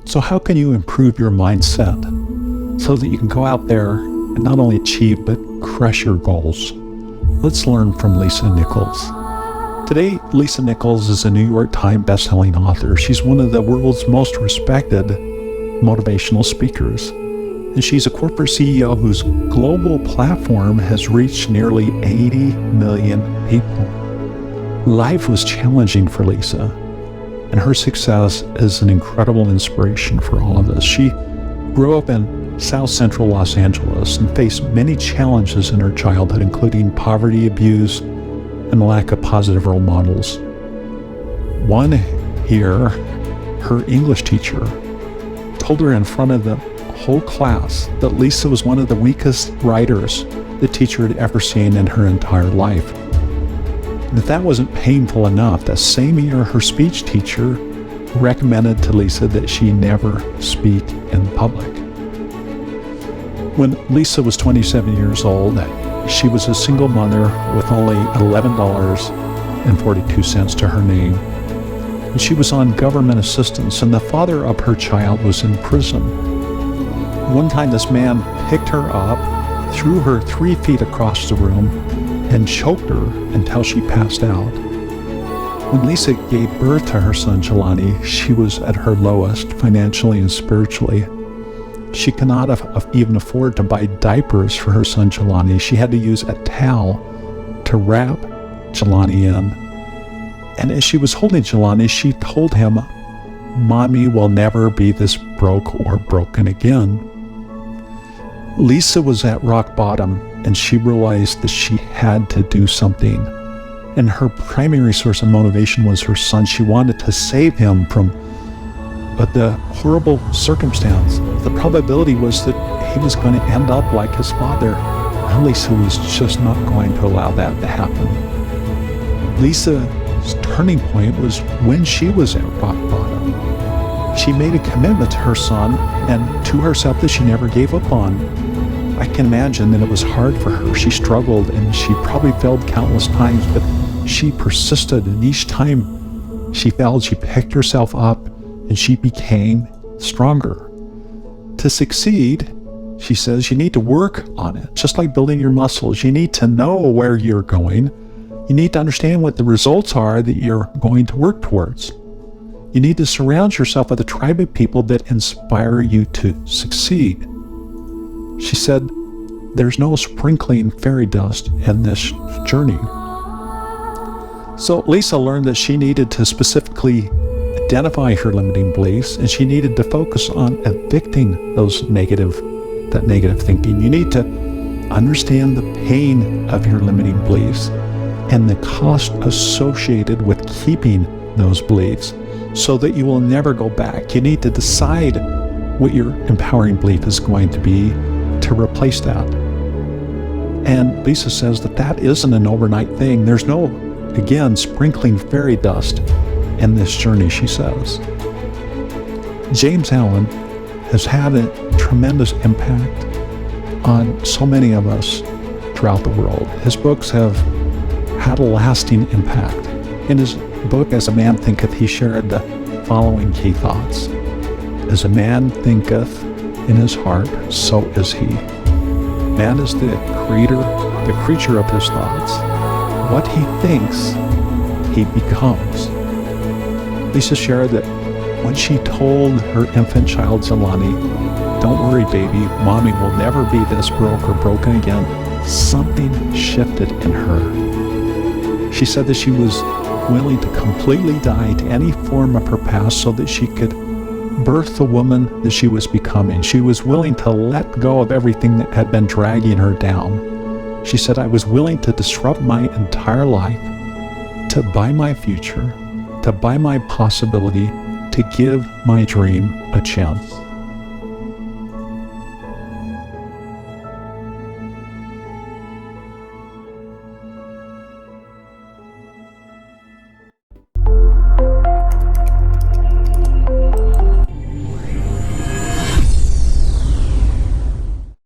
So how can you improve your mindset so that you can go out there and not only achieve, but crush your goals? Let's learn from Lisa Nichols. Today, Lisa Nichols is a New York Times bestselling author. She's one of the world's most respected motivational speakers. And she's a corporate CEO whose global platform has reached nearly 80 million people. Life was challenging for Lisa, and her success is an incredible inspiration for all of us. She grew up in South Central Los Angeles and faced many challenges in her childhood, including poverty, abuse, and the lack of positive role models. One year, her English teacher told her in front of the whole class that Lisa was one of the weakest writers the teacher had ever seen in her entire life. And if that wasn't painful enough, that same year her speech teacher recommended to Lisa that she never speak in public. When Lisa was 27 years old, she was a single mother with only $11.42 to her name. And she was on government assistance, and the father of her child was in prison. One time this man picked her up, threw her 3 feet across the room, and choked her until she passed out. When Lisa gave birth to her son Jelani, she was at her lowest financially and spiritually. She could not even afford to buy diapers for her son Jelani. She had to use a towel to wrap Jelani in. And as she was holding Jelani, she told him, "Mommy will never be this broke or broken again." Lisa was at rock bottom, and she realized that she had to do something. And her primary source of motivation was her son. She wanted to save him from the horrible circumstance. The probability was that he was going to end up like his father. And Lisa was just not going to allow that to happen. Lisa's turning point was when she was at rock bottom. She made a commitment to her son and to herself that she never gave up on. I can imagine that it was hard for her. She struggled and she probably failed countless times, but she persisted, and each time she failed, she picked herself up and she became stronger. To succeed, she says, you need to work on it, just like building your muscles. You need to know where you're going. You need to understand what the results are that you're going to work towards. You need to surround yourself with a tribe of people that inspire you to succeed. She said, there's no sprinkling fairy dust in this journey. So Lisa learned that she needed to specifically identify her limiting beliefs, and she needed to focus on evicting that negative thinking. You need to understand the pain of your limiting beliefs and the cost associated with keeping those beliefs so that you will never go back. You need to decide what your empowering belief is going to be to replace that. And Lisa says that isn't an overnight thing. There's no, again, sprinkling fairy dust in this journey, she says. James Allen has had a tremendous impact on so many of us throughout the world. His books have had a lasting impact. In his book, As a Man Thinketh, he shared the following key thoughts. As a man thinketh in his heart, so is he. Man is the creature of his thoughts. What he thinks, he becomes. Lisa shared that when she told her infant child Jelani, "Don't worry, baby, mommy will never be this broke or broken again," something shifted in her. She said that she was willing to completely die to any form of her past so that she could birth the woman that she was becoming. She was willing to let go of everything that had been dragging her down. She said, "I was willing to disrupt my entire life, to buy my future, to buy my possibility, to give my dream a chance."